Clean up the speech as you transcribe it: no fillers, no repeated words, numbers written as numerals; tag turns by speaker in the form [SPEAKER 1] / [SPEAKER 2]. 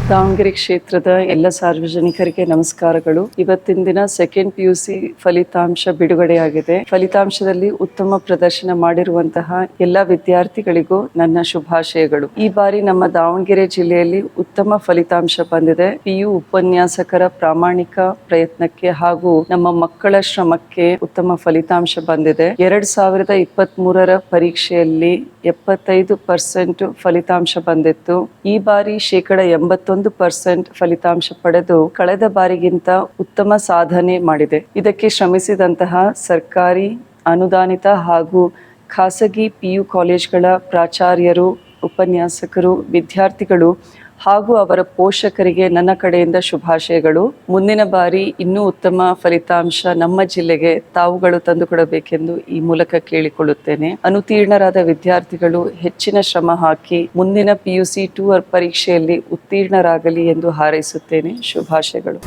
[SPEAKER 1] ದಾವಣಗೆರೆ ಕ್ಷೇತ್ರದ ಎಲ್ಲ ಸಾರ್ವಜನಿಕರಿಗೆ ನಮಸ್ಕಾರಗಳು. ಇವತ್ತಿನ ದಿನ ಸೆಕೆಂಡ್ PUC ಫಲಿತಾಂಶ ಬಿಡುಗಡೆಯಾಗಿದೆ. ಫಲಿತಾಂಶದಲ್ಲಿ ಉತ್ತಮ ಪ್ರದರ್ಶನ ಮಾಡಿರುವಂತಹ ಎಲ್ಲ ವಿದ್ಯಾರ್ಥಿಗಳಿಗೂ ನನ್ನ ಶುಭಾಶಯಗಳು. ಈ ಬಾರಿ ನಮ್ಮ ದಾವಣಗೆರೆ ಜಿಲ್ಲೆಯಲ್ಲಿ ಉತ್ತಮ ಫಲಿತಾಂಶ ಬಂದಿದೆ. PU ಉಪನ್ಯಾಸಕರ ಪ್ರಾಮಾಣಿಕ ಪ್ರಯತ್ನಕ್ಕೆ ಹಾಗೂ ನಮ್ಮ ಮಕ್ಕಳ ಶ್ರಮಕ್ಕೆ ಉತ್ತಮ ಫಲಿತಾಂಶ ಬಂದಿದೆ. 2023ರ ಪರೀಕ್ಷೆಯಲ್ಲಿ 75% ಫಲಿತಾಂಶ ಬಂದಿತ್ತು. ಈ ಬಾರಿ 81% ಫಲಿತಾಂಶ ಪಡೆದು ಕಳೆದ ಬಾರಿಗಿಂತ ಉತ್ತಮ ಸಾಧನೆ ಮಾಡಿದೆ. ಇದಕ್ಕೆ ಶ್ರಮಿಸಿದಂತಹ ಸರ್ಕಾರಿ, ಅನುದಾನಿತ ಹಾಗೂ ಖಾಸಗಿ PU ಕಾಲೇಜ್ಗಳ ಪ್ರಾಚಾರ್ಯರು, ಉಪನ್ಯಾಸಕರು, ವಿದ್ಯಾರ್ಥಿಗಳು ಹಾಗೂ ಅವರ ಪೋಷಕರಿಗೆ ನನ್ನ ಕಡೆಯಿಂದ ಶುಭಾಶಯಗಳು. ಮುಂದಿನ ಬಾರಿ ಇನ್ನೂ ಉತ್ತಮ ಫಲಿತಾಂಶ ನಮ್ಮ ಜಿಲ್ಲೆಗೆ ತಾವುಗಳು ತಂದುಕೊಡಬೇಕೆಂದು ಈ ಮೂಲಕ ಕೇಳಿಕೊಳ್ಳುತ್ತೇನೆ. ಅನುತ್ತೀರ್ಣರಾದ ವಿದ್ಯಾರ್ಥಿಗಳು ಹೆಚ್ಚಿನ ಶ್ರಮ ಹಾಕಿ ಮುಂದಿನ PUC 2 ಪರೀಕ್ಷೆಯಲ್ಲಿ ಉತ್ತೀರ್ಣರಾಗಲಿ ಎಂದು ಹಾರೈಸುತ್ತೇನೆ. ಶುಭಾಶಯಗಳು.